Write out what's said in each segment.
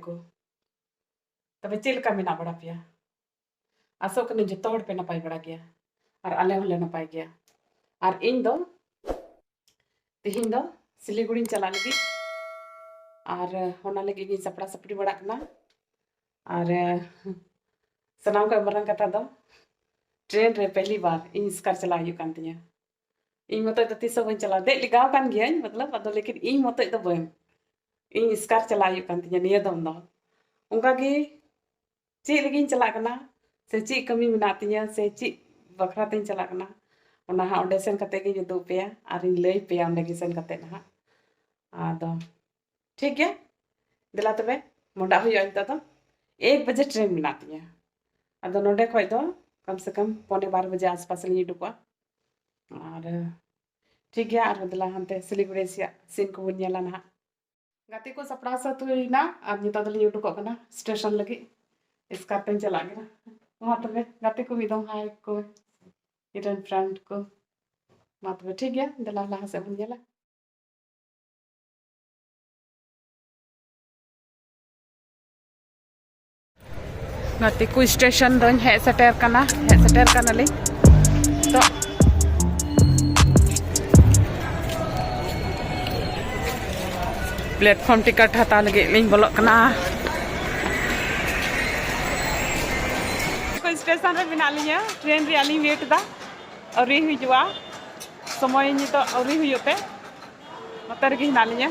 को तबे चेल का मेना बड़ा पिया आसो कने जतो हड़ पे नपाय बड़ा गया और आले होले नपाय गया और इन दो तिहिन दो सिलीगुड़ी चला लगी और होना लगी गी सपड़ा सपड़ी बड़ा कना और सनाम का मरन कथा दो ट्रेन रे पहली बार इन स्कार चला हुई कान तिया इन मत तो तीसो बन चला दे लिगाव कान गया मतलब अदो लेकिन इन मत तो बन इन स्कार चला हुई कान तिया निया दम दो उनका की ची लगी चला कना से ची कमी मिना तिया से ची बखरा तिन चला कना ओना हा ओंडे सेन कते गी जुदु पेया और इन लई पेया ओंडे गी सेन कते ना आदो ठीक है दिला तबे मोडा हुई अंत तो 1 बजे ट्रेन मिना तिया अदो नोडे खय दो कम से कम 12:15 बजे आसपास ली डुका और ठीक है और दिला हंते सिलीगुड़ी से सीन को बुनियाला ना गाते को सपड़ा सा तुइना और निता दली युडुको कना स्टेशन लगी इसका पेन चला गया वहां तबे गाते को मिदो हाय को इरन फ्रेंड को मातबे ठीक है दिला लहा से बुनियाला गाते को स्टेशन दोन है सटेर कना ले तो प्लेटफॉर्म टिकट हता लगे लिंग बोलो कना को स्टेशन रे बिना लिया ट्रेन रे आली वेट दा और री हुआ समय नि तो और री हुयोते मतर गी ना लिया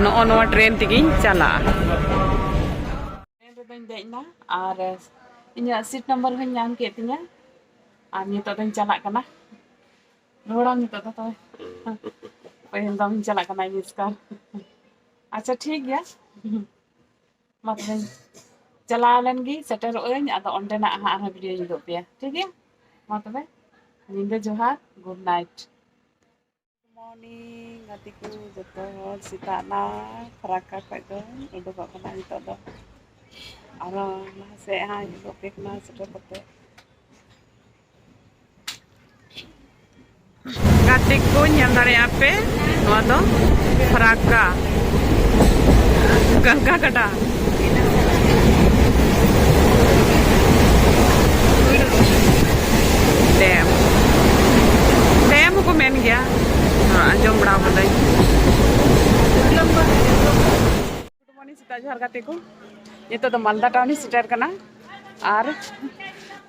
नो ट्रेन तिगी चला ट्रेन रे दोन देना और इन्या सीट नंबर हन नाम के तिया और नितो दोन चला कना रोड़ा नितो तो पहिन दम चला कना इसका अच्छा ठीक है मतलब चला लेनगी सेटर ओइन आदो ओंडे ना हा वीडियो जुदो पे ठीक है मतलब निंदे जोहार गुड नाइट मॉर्निंग गाती को जतो सीता ना फराका खय दो उडो कना नितो दो आरो से हा जुदो पे ना सेटर कते गाती को ñam dare ape noa do फराका Ganga कटा डैम को मेन गया आंजम बड़ा बदाई गुड मॉर्निंग सीता जोहार गाते को ये तो मालदा टाउन सेटर कना और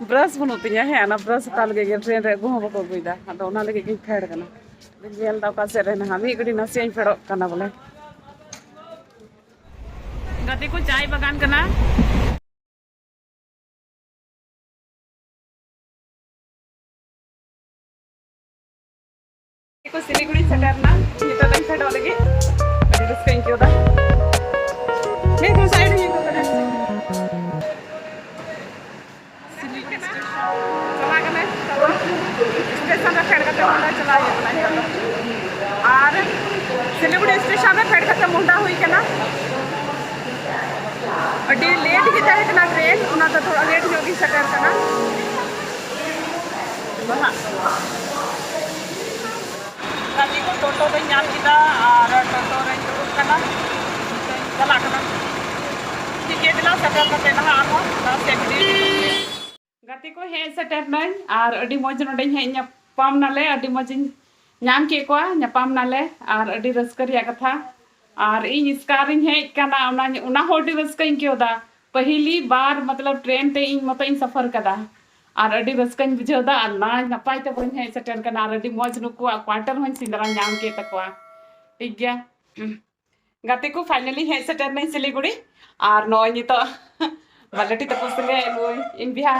ब्रश बनु तिया है ना ब्रश ताल के ट्रेन रे गो बको गुइदा अदो ओना लगे के फेड कना जेल दा का से रे ना मी गडी ना से फेडो कना बोले गाते को चाय बगान कना को सिलीगुड़ी सेटर ना ये तो दिन फेडो लगे अडी रस कहीं क्यों दा मैं तो साइड ही को करे सिलीगुड़ी चला गने स्टेशन रे फेड करते मुंडा चला ये बना और सिलीगुड़ी स्टेशन रे फेड करते मुंडा हुई के ना अडी लेट की जाए कना ट्रेन उना तो थोड़ा लेट होगी सेटर कना बहा गाड़ी को टोटो पे नाम किदा और टोटो रे दुरुक कना चला कना ठीक है दिला सेटर करते ना आरो ना सेफ्टी गाती को हे सेटर नई और अडी मौज नडे हे ᱧᱟᱯᱟᱢ नाले अडी मौज नाम के को ᱧᱟᱯᱟᱢ नाले और अडी रस्करिया कथा और इन स्कारिंग हे कना उना होडी रस्कइं केदा पहली बार मतलब ट्रेन ते इन मत इन सफर कदा और अडी रस्कइं बुझेदा और ना नपाय ते बन हे सेटर कना और अडी मौज नुको क्वार्टर हन सिंदरा नाम के तकवा ठीक गया गाते को फाइनली हे सेटर नहीं सिलीगुड़ी और नो नि तो बालटी तको संगे इन बिहा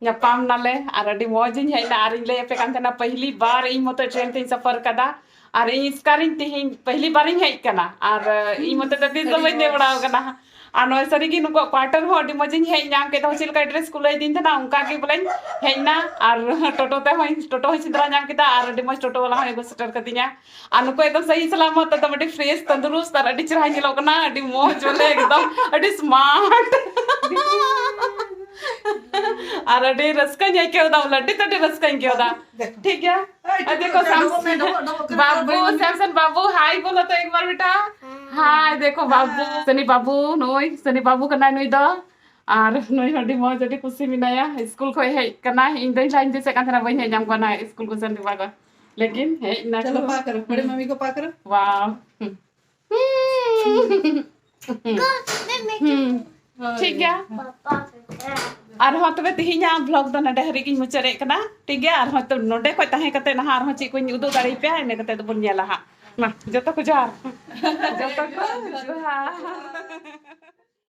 ᱧᱟᱯᱟᱢ नाले और अडी मौज इन हेना और इन ले पे कांतना पहली बार इन मत ट्रेन ते सफर कदा और इन स्कारिंग ते पहली बार इन हेक कना और इन मत ते दिस समय ने बड़ा कना और नो सरी की नुको क्वार्टर हो अडी मौज इन हे नाम के तो चिल का एड्रेस को लई दिन तना उनका के बोले हेना और टोटो ते हो टोटो हो सिंदरा नाम केदा और अडी मौज टोटो वाला हो सेटर कदिया और नुको एकदम सही सलामत तो बड़ी फ्रेश तंदुरुस्त और अडी चढ़ा निलो कना अडी मौज बोले एकदम अडी स्मार्ट और अड़ी रस्का नहीं क्यों दा लड्डी तो रस्का क्यों दा ठीक है देखो बाबू सैमसन बाबू हाय बोलो तो एक बार बेटा हाय देखो बाबू सनी बाबू कना नुई दा और नुई हड्डी मौज अड़ी खुशी मिनाया स्कूल को हे कना इन दई लाइन दिसे कांथरा बई हे जाम कना स्कूल को सनी बागा लेकिन हे ना चलो पा करो बड़ी मम्मी को पा करो वाह ठीक है और हाँ तबे तिहिना ब्लॉग दो नडे हरी की मुचरे कना ठीक है और हाँ तो नोडे को तहे कते ना और हाँ ची को उदो दाड़ी पे ने कते तो बन नेला हा मा जतो को जार जतो को